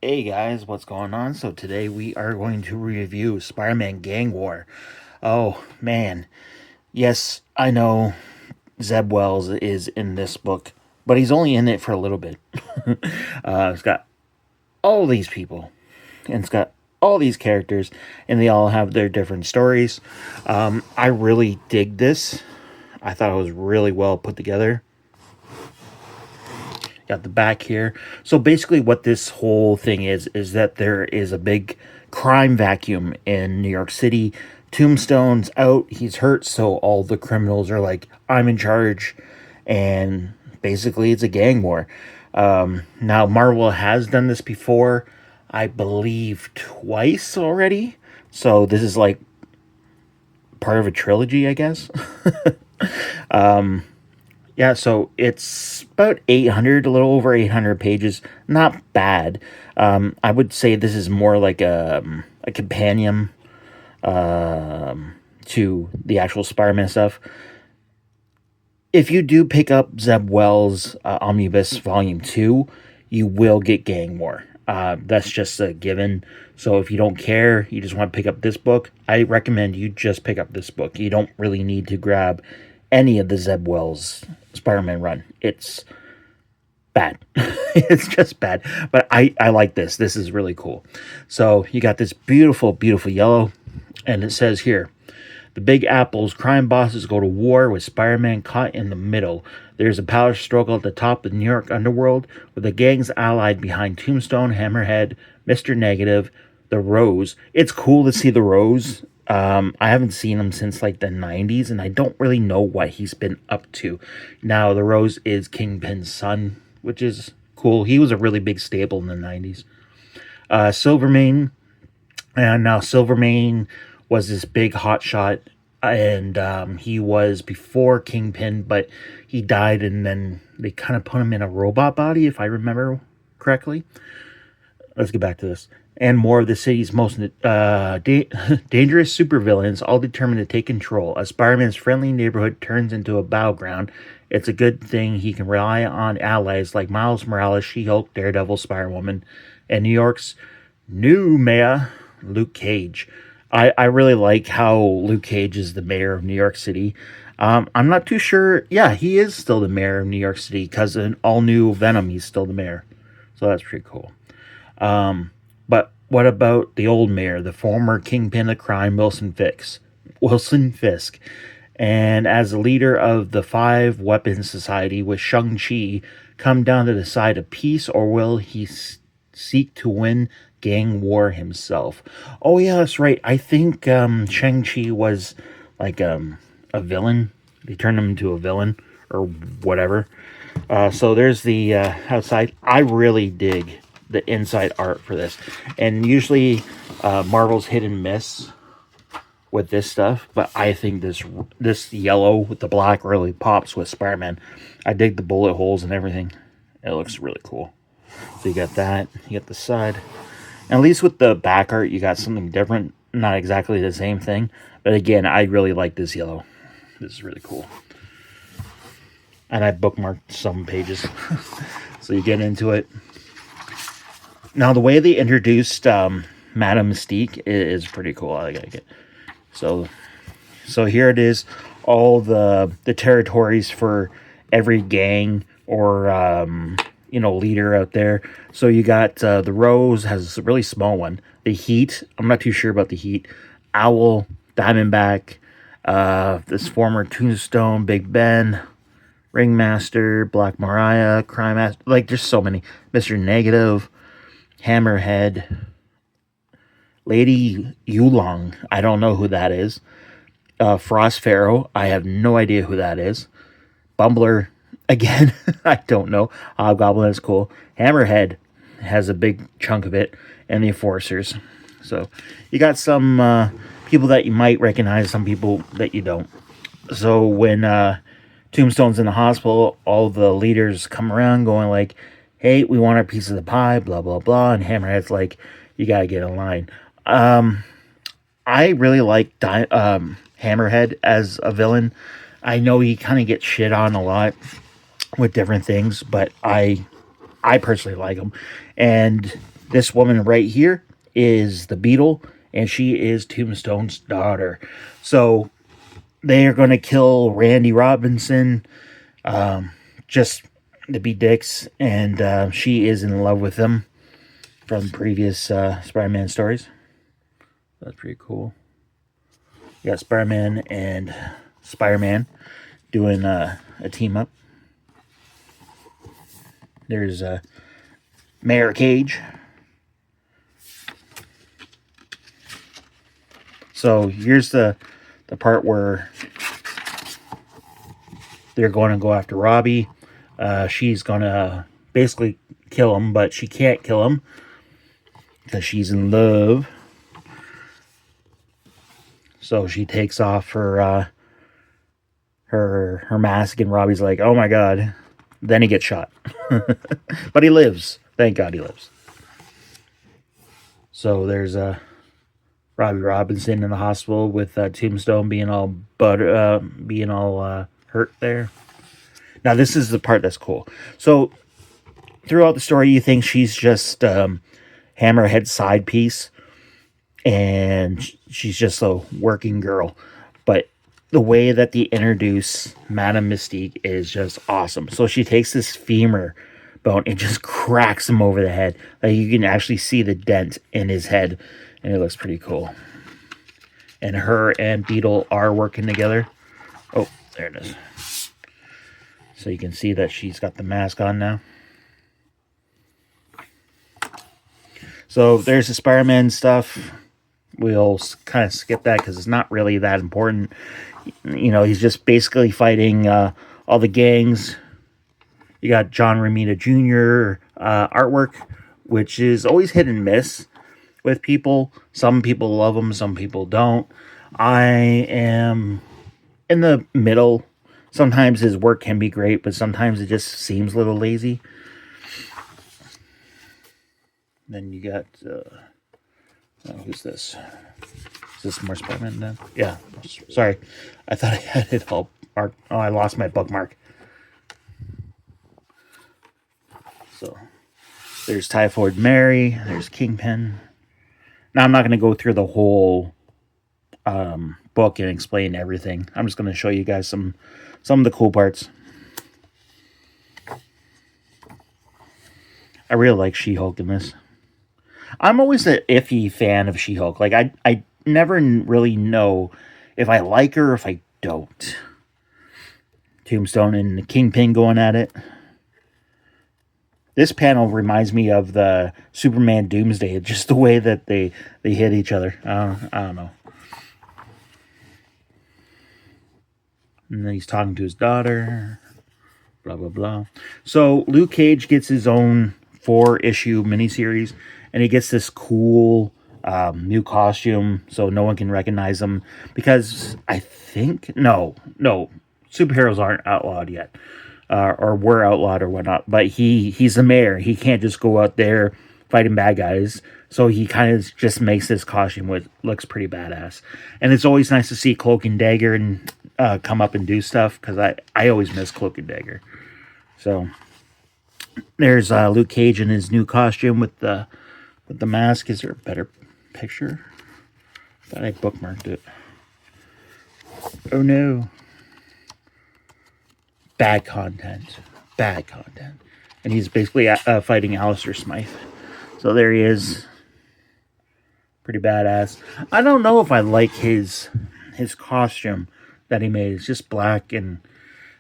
Hey guys, what's going on? So today we are going to review Spider-Man Gang War. Oh man, yes, I know Zeb Wells is in this book, but he's only in it for a little bit. It's got all these people, and it's got all these characters, and they all have their different stories. I really dig this. I thought it was really well put together. Got the back here. So basically what this whole thing is that there is a big crime vacuum in New York City. Tombstone's out, he's hurt, so all the criminals are like, I'm in charge. And basically it's a gang war. Now Marvel has done this before, I believe twice already. So this is like part of a trilogy, I guess. Yeah, so it's about 800, a little over 800 pages. Not bad. I would say this is more like a companion to the actual Spider-Man stuff. If you do pick up Zeb Wells' Omnibus Volume 2, you will get Gang War. That's just a given. So if you don't care, you just want to pick up this book, I recommend you just pick up this book. You don't really need to grab any of the Zeb Wells Spider-Man run. It's bad. It's just bad. But I like this. This is really cool. So you got this beautiful, beautiful yellow. And it says here, the Big Apple's crime bosses go to war with Spider-Man caught in the middle. There's a power struggle at the top of the New York underworld with the gangs allied behind Tombstone, Hammerhead, Mr. Negative, the Rose. It's cool to see the Rose. I haven't seen him since like the 90s, and I don't really know what he's been up to. Now, the Rose is Kingpin's son, which is cool. He was a really big staple in the 90s. Silvermane, and now Silvermane was this big hotshot, and he was before Kingpin, but he died, and then they kind of put him in a robot body, if I remember correctly. Let's get back to this. And more of the city's most dangerous supervillains, all determined to take control. As Spider-Man's friendly neighborhood turns into a battleground, it's a good thing he can rely on allies like Miles Morales, She-Hulk, Daredevil, Spider-Woman, and New York's new mayor, Luke Cage. I really like how Luke Cage is the mayor of New York City. I'm not too sure. Yeah, he is still the mayor of New York City because in all new Venom, he's still the mayor. So that's pretty cool. But what about the old mayor, the former kingpin of crime, Wilson Fisk? And as the leader of the Five Weapons Society with Shang-Chi, come down to the side of peace, or will he seek to win gang war himself? Oh yeah, that's right. I think Shang-Chi was like a villain. They turned him into a villain or whatever. So there's the outside. I really dig the inside art for this, and usually Marvel's hit and miss with this stuff, but I think this yellow with the black really pops with Spider-Man. I dig the bullet holes and everything. It looks really cool. So you got that, you got the side, and at least with the back art you got something different, not exactly the same thing, but again, I really like this yellow. This is really cool, and I bookmarked some pages. So you get into it. Now, the way they introduced Madame Mystique is pretty cool. I like it. So here it is, all the territories for every gang or leader out there. So you got the Rose has a really small one. The Heat, I'm not too sure about the Heat. Owl, Diamondback, this former Tombstone, Big Ben, Ringmaster, Black Mariah, Crime Master. Like, there's so many. Mr. Negative, Hammerhead, Lady Yulong, I don't know who that is. Frost Pharaoh, I have no idea who that is. Bumbler, again, I don't know. Hobgoblin is cool. Hammerhead has a big chunk of it, and the Enforcers. So you got some people that you might recognize, some people that you don't. So when Tombstone's in the hospital, all the leaders come around going like, hey, we want our piece of the pie, blah, blah, blah. And Hammerhead's like, you got to get in line. I really like Hammerhead as a villain. I know he kind of gets shit on a lot with different things, but I personally like him. And This woman right here is the Beetle, and she is Tombstone's daughter. So they are going to kill Randy Robinson just to be dicks, and she is in love with him from previous Spider-Man stories. That's pretty cool. You got Spider-Man and Spider-Man doing a team up. There's Mayor Cage. So here's the part where they're going to go after Robbie. She's going to basically kill him, but she can't kill him because she's in love. So she takes off her mask, and Robbie's like, "Oh my god!" Then he gets shot, but he lives. Thank God he lives. So there's Robbie Robinson in the hospital with Tombstone being all hurt there. Now this is the part that's cool. So throughout the story, you think she's just Hammerhead's side piece, and she's just a working girl. But the way that they introduce Madame Mystique is just awesome. So she takes this femur bone and just cracks him over the head. Like you can actually see the dent in his head, and it looks pretty cool. And her and Beetle are working together. Oh, there it is. So you can see that she's got the mask on now. So there's the Spider-Man stuff. We'll kind of skip that because it's not really that important. You know, he's just basically fighting all the gangs. You got John Romita Jr. Artwork, which is always hit and miss with people. Some people love him, some people don't. I am in the middle. Sometimes his work can be great, but sometimes it just seems a little lazy. Then you got... who's this? Is this more Spider-Man then? Yeah. Sorry. I thought I had it all marked. Oh, I lost my bookmark. So, there's Typhoid Mary. There's Kingpin. Now, I'm not going to go through the whole book and explain everything. I'm just going to show you guys some of the cool parts. I really like She-Hulk in this. I'm always an iffy fan of She-Hulk. Like, I never really know if I like her or if I don't. Tombstone and the Kingpin going at it. This panel reminds me of the Superman Doomsday. Just the way that they hit each other. I don't know. And then he's talking to his daughter. Blah, blah, blah. So Luke Cage gets his own 4-issue miniseries. And he gets this cool new costume so no one can recognize him. Because I think... No. Superheroes aren't outlawed yet. Or were outlawed or whatnot. But he's the mayor. He can't just go out there fighting bad guys. So he kind of just makes this costume which looks pretty badass. And it's always nice to see Cloak and Dagger and come up and do stuff. Because I always miss Cloak and Dagger. So there's Luke Cage in his new costume with the mask. Is there a better picture? I thought I bookmarked it. Oh no. Bad content. And he's basically fighting Alistair Smythe. So there he is. Pretty badass. I don't know if I like his costume that he made. It's just black and...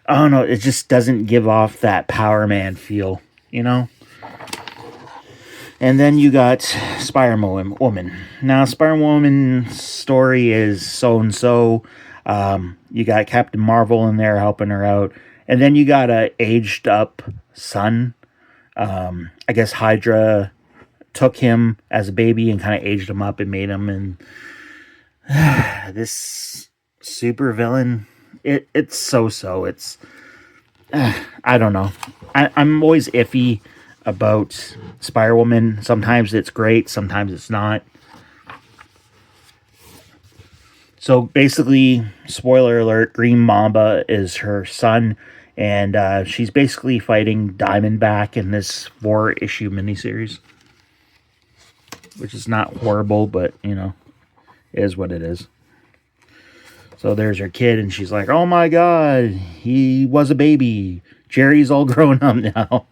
I don't know. It just doesn't give off that Power Man feel. You know? And then you got Spider-Woman. Now, Spider-Woman's story is so-and-so. You got Captain Marvel in there helping her out. And then you got a aged-up son. I guess Hydra took him as a baby and kind of aged him up and made him. And this super villain, it's so-so. It's... I don't know. I'm always iffy about Spider-Woman. Sometimes it's great, sometimes it's not. So basically, spoiler alert, Green Mamba is her son, and she's basically fighting Diamondback in this 4-issue miniseries. which is not horrible, but you know, it is what it is. So there's her kid, and she's like, "Oh my god, he was a baby. Jerry's all grown up now."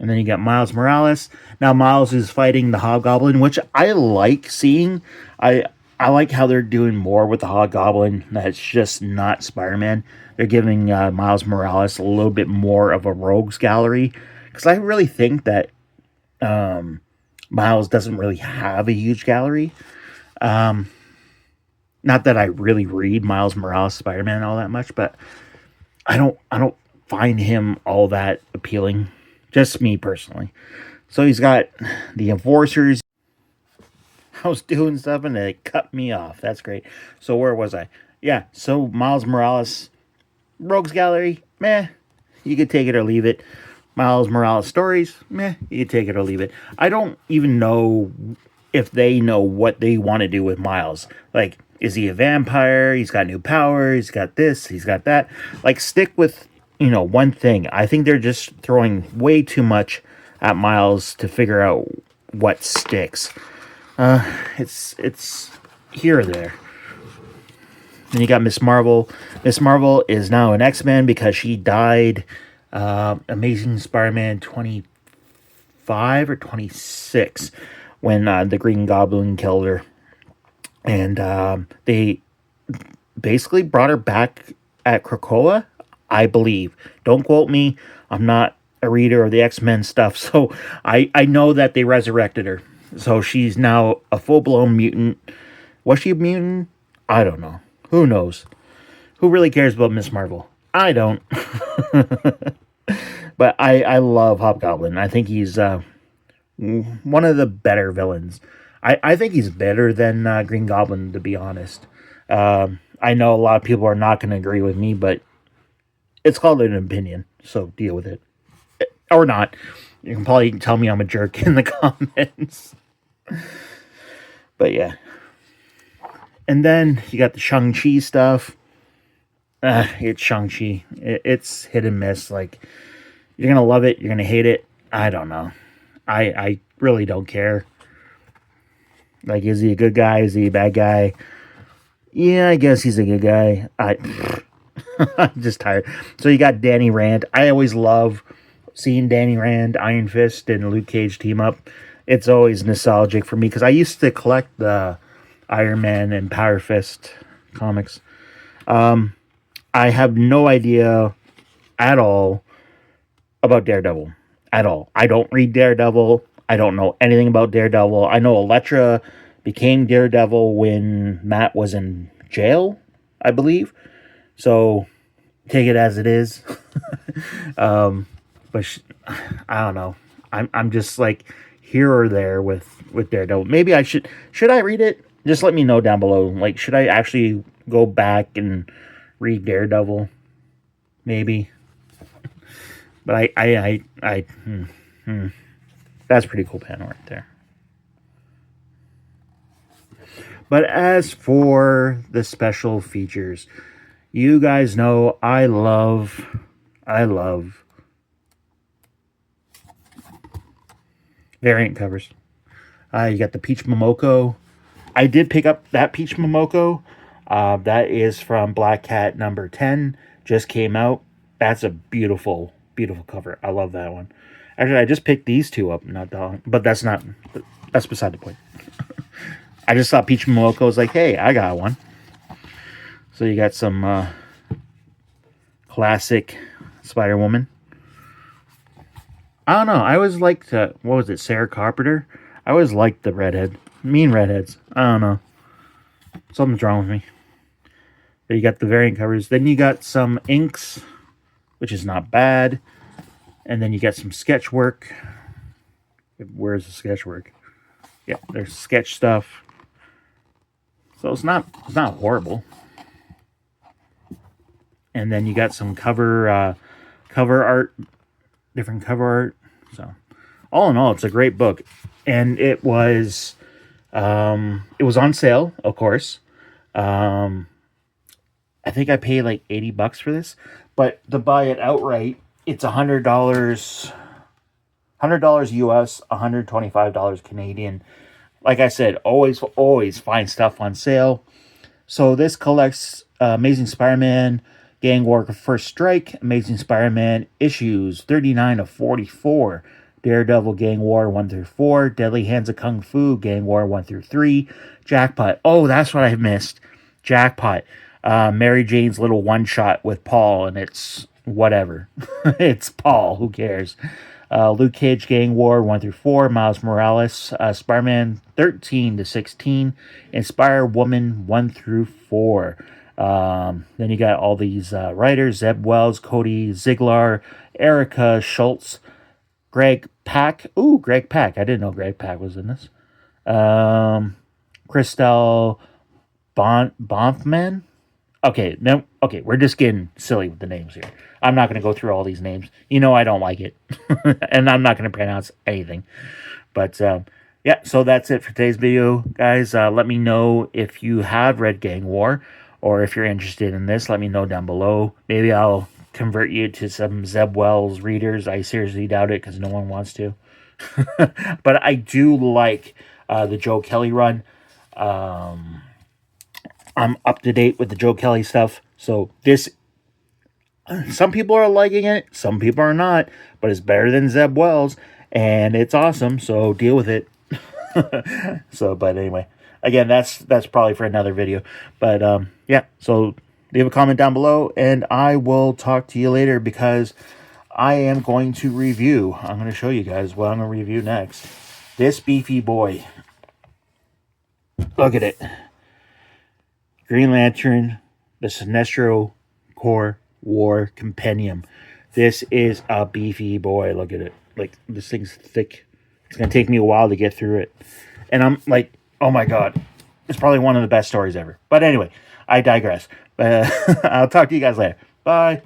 And then you got Miles Morales. Now Miles is fighting the Hobgoblin, which I like seeing. I like how they're doing more with the Hobgoblin. That's just not Spider-Man. They're giving Miles Morales a little bit more of a rogues gallery, because I really think that Miles doesn't really have a huge gallery. Not that I really read Miles Morales Spider-Man all that much, but I don't find him all that appealing. Just me personally. So he's got the enforcers. I was doing stuff and it cut me off. That's great. So where was I? Yeah, so Miles Morales, Rogues Gallery, meh. You could take it or leave it. Miles Morales stories, meh. You could take it or leave it. I don't even know if they know what they want to do with Miles. Like, is he a vampire? He's got new power. He's got this. He's got that. Like, stick with, one thing. I think they're just throwing way too much at Miles to figure out what sticks. It's here or there. Then you got Miss Marvel. Miss Marvel is now an X-Men because she died. Amazing Spider-Man 25 or 26 when the Green Goblin killed her. And they basically brought her back at Krakoa, I believe. Don't quote me. I'm not a reader of the X-Men stuff, so I know that they resurrected her. So she's now a full-blown mutant. Was she a mutant? I don't know. Who knows? Who really cares about Miss Marvel? I don't. But I love Hobgoblin. I think he's one of the better villains. I think he's better than Green Goblin, to be honest. I know a lot of people are not going to agree with me, but it's called an opinion, so deal with it. Or not. You can probably tell me I'm a jerk in the comments. But yeah. And then you got the Shang-Chi stuff. It's Shang-Chi. It's hit and miss. Like, you're going to love it. You're going to hate it. I don't know. I really don't care. Like, is he a good guy? Is he a bad guy? Yeah, I guess he's a good guy. I'm just tired. So you got Danny Rand. I always love seeing Danny Rand, Iron Fist, and Luke Cage team up. It's always nostalgic for me because I used to collect the Iron Man and Power Fist comics. I have no idea at all about Daredevil. At all. I don't read Daredevil. I don't know anything about Daredevil. I know Elektra became Daredevil when Matt was in jail, I believe. So take it as it is. But I don't know. I'm just like here or there with Daredevil. Maybe I should I read it? Just let me know down below. Like, should I actually go back and read Daredevil? Maybe. But that's a pretty cool panel right there. But as for the special features, you guys know I love variant covers. You got the Peach Momoko. I did pick up that Peach Momoko. That is from Black Cat number 10. Just came out. That's a beautiful, beautiful cover. I love that one. Actually, I just picked these two up, but that's beside the point. I just saw Peach Momoko. I was like, hey, I got one. So you got some classic Spider-Woman. I don't know. I always liked, what was it, Sarah Carpenter? I always liked the redhead. Mean redheads. I don't know. Something's wrong with me. But you got the variant covers. Then you got some inks, which is not bad. And then you got some sketch work. Where's the sketch work? Yeah, there's sketch stuff. So it's not horrible. And then you got some cover art, different cover art. So all in all, it's a great book. And it was on sale, of course. I think I paid like $80 for this, but to buy it outright, it's $100 $100 US, $125 Canadian. Like I said, always find stuff on sale. So this collects Amazing Spider-Man, Gang War First Strike, Amazing Spider-Man issues 39 of 44, Daredevil Gang War 1 through 4, Deadly Hands of Kung Fu Gang War 1 through 3, Jackpot. Oh, that's what I missed. Jackpot. Mary Jane's little one-shot with Paul, and it's whatever. It's Paul. Who cares? Luke Cage Gang War 1 through 4, Miles Morales, Spider-Man 13 to 16, Inspire Woman 1 through 4. Then you got all these writers: Zeb Wells, Cody Ziegler, Erica Schultz, Greg Pak. Ooh, Greg Pak. I didn't know Greg Pak was in this. Christelle Bonfman. Okay, no, okay, we're just getting silly with the names here. I'm not going to go through all these names. You know I don't like it. And I'm not going to pronounce anything. But, yeah, so that's it for today's video, guys. Let me know if you have read Gang War, or if you're interested in this. Let me know down below. Maybe I'll convert you to some Zeb Wells readers. I seriously doubt it, because no one wants to. But I do like the Joe Kelly run. I'm up to date with the Joe Kelly stuff. So this, some people are liking it, some people are not, but it's better than Zeb Wells, and it's awesome. So deal with it. So, but anyway, again, that's probably for another video. But yeah, so leave a comment down below, and I will talk to you later, because I am going to review. I'm going to show you guys what I'm going to review next. This beefy boy. Look at it. Green Lantern, the Sinestro Corps War Compendium. This is a beefy boy. Look at it. Like, this thing's thick. It's going to take me a while to get through it. And I'm like, oh my god. It's probably one of the best stories ever. But anyway, I digress. I'll talk to you guys later. Bye.